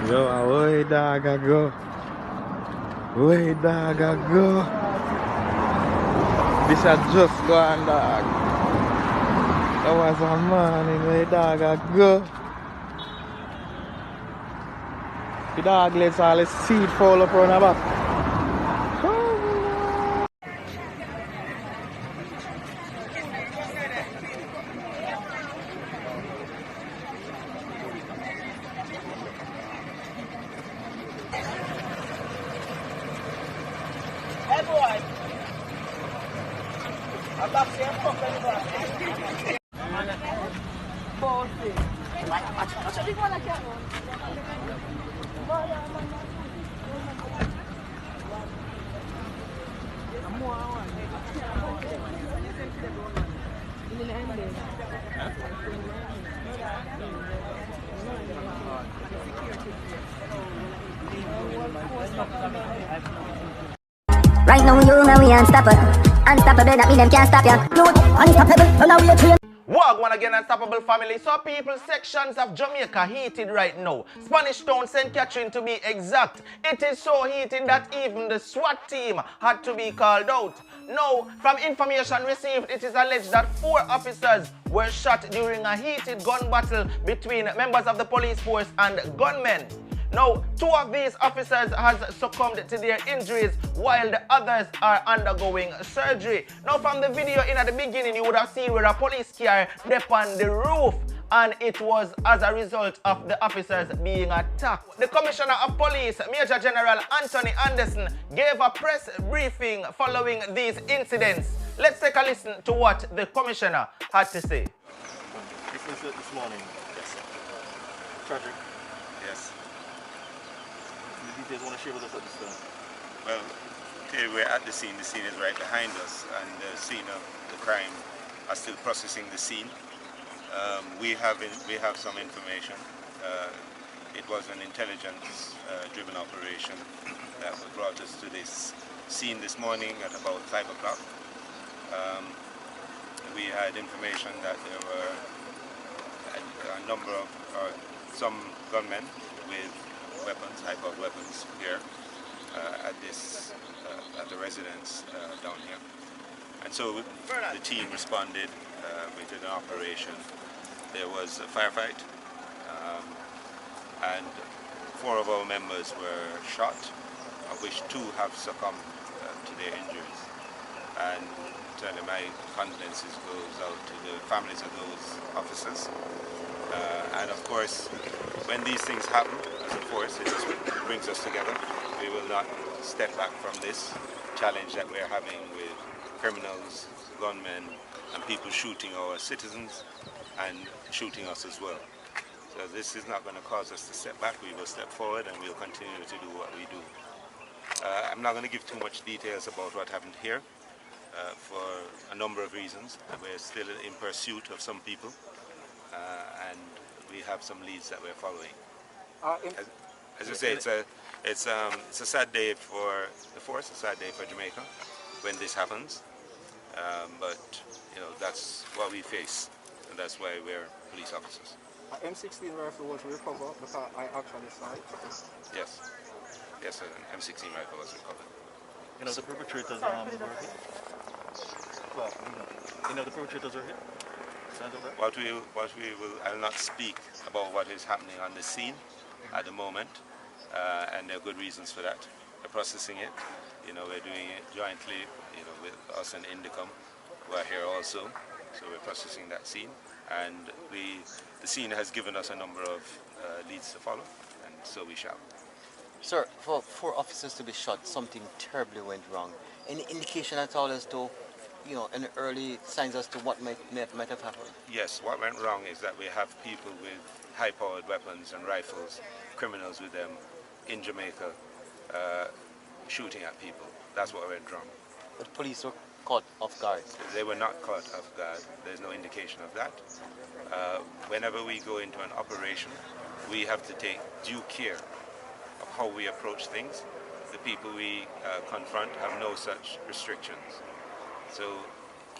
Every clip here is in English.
Yo, away dog I go. Way dog I go. This had just gone dog. That was a man in way dog I go. The dog lets all his seed fall up on the back. Hey boy, I'm back here for anybody. Bullshit. What's the big one like that? Right now you know we unstoppable. Unstoppable, that mean them can't stop ya. You unstoppable, so now we are trained. Wagwan again, Unstoppable family. So people, sections of Jamaica heated right now. Spanish Town, St. Catherine to be exact. It is so heated that even the SWAT team had to be called out. Now, from information received, it is alleged that 4 officers were shot during a heated gun battle between members of the police force and gunmen. Now, 2 of these officers has succumbed to their injuries while the others are undergoing surgery. Now, from the video in at the beginning, you would have seen where a police car up on the roof, and it was as a result of the officers being attacked. The Commissioner of Police, Major General Anthony Anderson, gave a press briefing following these incidents. Let's take a listen to what the Commissioner had to say. This incident this morning, yes. Tragic. Yes. The details want to share with us at this time? Well, here we're at the scene. The scene is right behind us, and the scene of the crime are still processing the scene. We have some information. It was an intelligence-driven operation that brought us to this scene this morning at about 5 o'clock. We had information that there were a number of some gunmen with weapons, high-powered weapons here at the residence down here. And so the team responded with an operation. There was a firefight, and 4 of our members were shot, of which 2 have succumbed to their injuries. And certainly my condolences goes out to the families of those officers. And of course, when these things happen as a force, it just brings us together. We will not step back from this challenge that we're having with criminals, gunmen, and people shooting our citizens and shooting us as well. So this is not going to cause us to step back. We will step forward and we'll continue to do what we do. I'm not going to give too much details about what happened here for a number of reasons. We're still in pursuit of some people, and we have some leads that we're following. As I say, it's a sad day for the force, a sad day for Jamaica when this happens. But you know, that's what we face, and that's why we're police officers. M16 rifle was recovered because I actually saw it. Yes. Yes, an M16 rifle was recovered. You know, the perpetrators were hit? Well, you know, the perpetrators were hit? What we will, I'll not speak about what is happening on the scene at the moment, and there are good reasons for that. We're processing it. You know, we're doing it jointly, you know, with us and Indicom, who are here also. So we're processing that scene, and the scene has given us a number of leads to follow, and so we shall. Sir, for 4 officers to be shot, something terribly went wrong. Any indication at all as to, you know, any early signs as to what might have happened? Yes, what went wrong is that we have people with high-powered weapons and rifles, criminals with them, in Jamaica, shooting at people. That's what went wrong. But police were caught off guard. They were not caught off guard. There's no indication of that. Whenever we go into an operation, we have to take due care of how we approach things. The people we confront have no such restrictions. So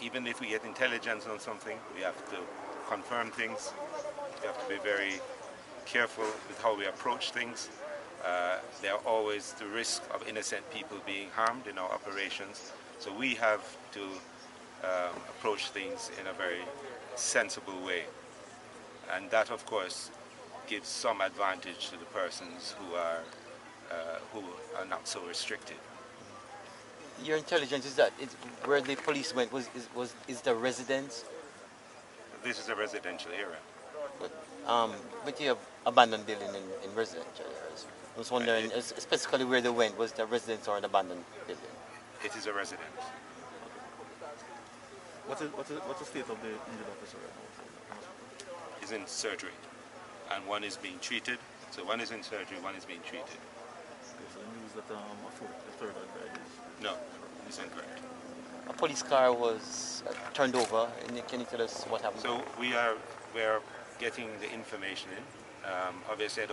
even if we get intelligence on something, we have to confirm things. We have to be very careful with how we approach things. There are always the risk of innocent people being harmed in our operations. So we have to approach things in a very sensible way. And that, of course, gives some advantage to the persons who are not so restricted. Your intelligence is that where the police went is the residence? This is a residential area. But you have abandoned building in residential areas. I was wondering, specifically where they went, was the residence or an abandoned building? It is a residence. What's the state of the injured officer right now? He's in surgery, and one is being treated. So one is in surgery, one is being treated. Okay, so the news that a third guy is... No, it's incorrect. A police car was turned over. And can you tell us what happened? So we are getting the information in. Obviously,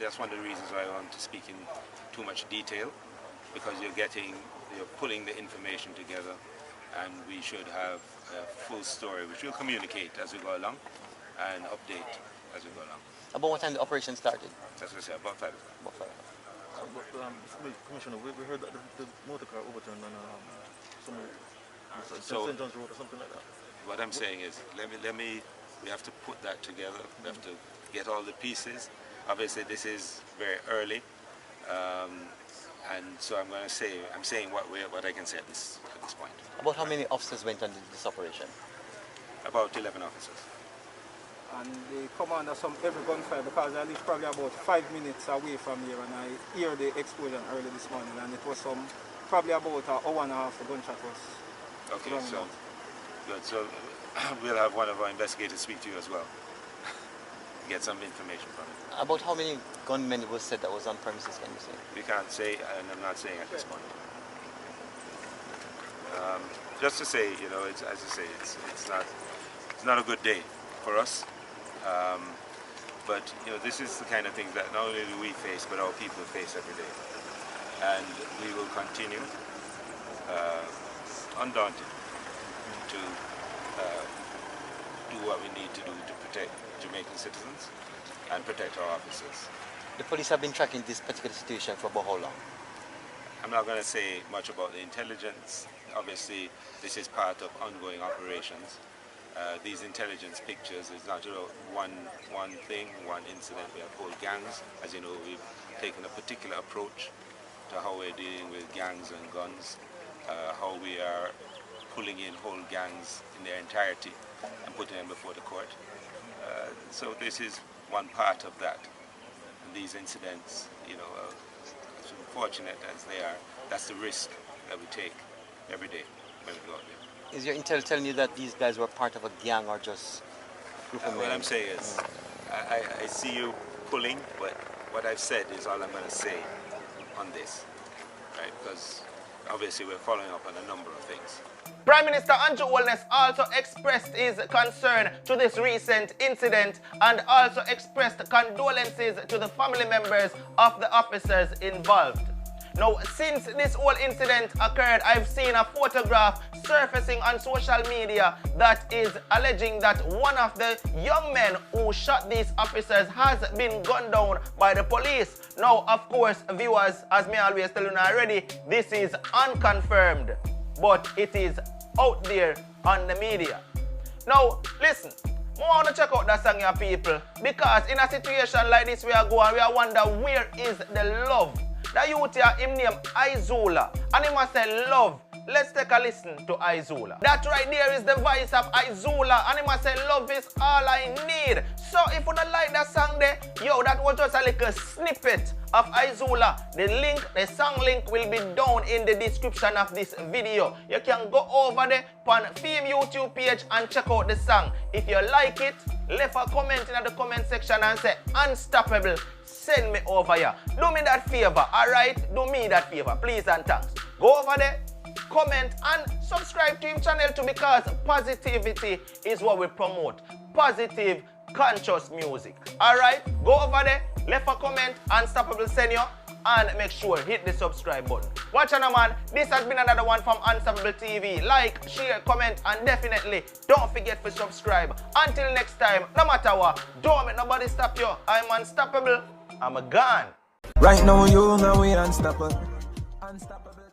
that's one of the reasons why I want to speak in too much detail, because you're pulling the information together, and we should have a full story, which we'll communicate as we go along and update as we go along. About what time the operation started? As I say, about 5 o'clock. About 5. Commissioner, we heard that the motor car overturned on St. John's Road or something like that. What I'm saying is, we have to put that together. We have to get all the pieces. Obviously, this is very early, and so I'm saying what I can say at this point. About how many officers went on this operation? About 11 officers. And the commander some every gunfire, because I live probably about 5 minutes away from here, and I hear the explosion early this morning, and it was probably about an hour and a half the gunshot was. Okay, so good. So we'll have one of our investigators speak to you as well. Get some information from it. About how many gunmen it was said that was on premises, can you say? We can't say, and I'm not saying at this point. Just to say, it's, as I say, it's not a good day for us. But this is the kind of thing that not only do we face, but our people face every day. And we will continue undaunted to do what we need to do to protect Jamaican citizens and protect our officers. The police have been tracking this particular situation for about how long? I'm not going to say much about the intelligence. Obviously, this is part of ongoing operations. These intelligence pictures is not one thing, one incident. We have whole gangs. As you know, we've taken a particular approach to how we're dealing with gangs and guns, how we are pulling in whole gangs in their entirety and putting them before the court. So this is one part of that. And these incidents, as unfortunate as they are, that's the risk that we take every day when we go out there. Is your intel telling you that these guys were part of a gang or just a group of men? What I'm saying is, I see you pulling, but what I've said is all I'm going to say on this, right? Because obviously we're following up on a number of things. Prime Minister Andrew Holness also expressed his concern to this recent incident and also expressed condolences to the family members of the officers involved. Now, since this whole incident occurred, I've seen a photograph surfacing on social media that is alleging that one of the young men who shot these officers has been gunned down by the police. Now, of course, viewers, as me always tell you already, this is unconfirmed, but it is out there on the media. Now, listen, I want to check out that song, your people, because in a situation like this, we are going, we are wonder where is the love. The youth here, him name Izula, and he must say love. Let's take a listen to Izula. That right there is the voice of Izula, and he must say love is all I need. So if you don't like that song there, yo, that was just a little snippet of Izula. The song link will be down in the description of this video. You can go over there on Fame YouTube page and check out the song. If you like it, leave a comment in the comment section and say unstoppable. Send me over here. Do me that favor, alright? Do me that favor, please and thanks. Go over there, comment and subscribe to his channel too, because positivity is what we promote. Positive, conscious music. Alright? Go over there, leave a comment, Unstoppable send you. and make sure hit the subscribe button. Watch on, man. This has been another one from Unstoppable TV. Like, share, comment, and definitely don't forget to subscribe. Until next time, no matter what, don't make nobody stop you. I'm unstoppable. I'm a gun. Right now, you know we unstoppable. Unstoppable.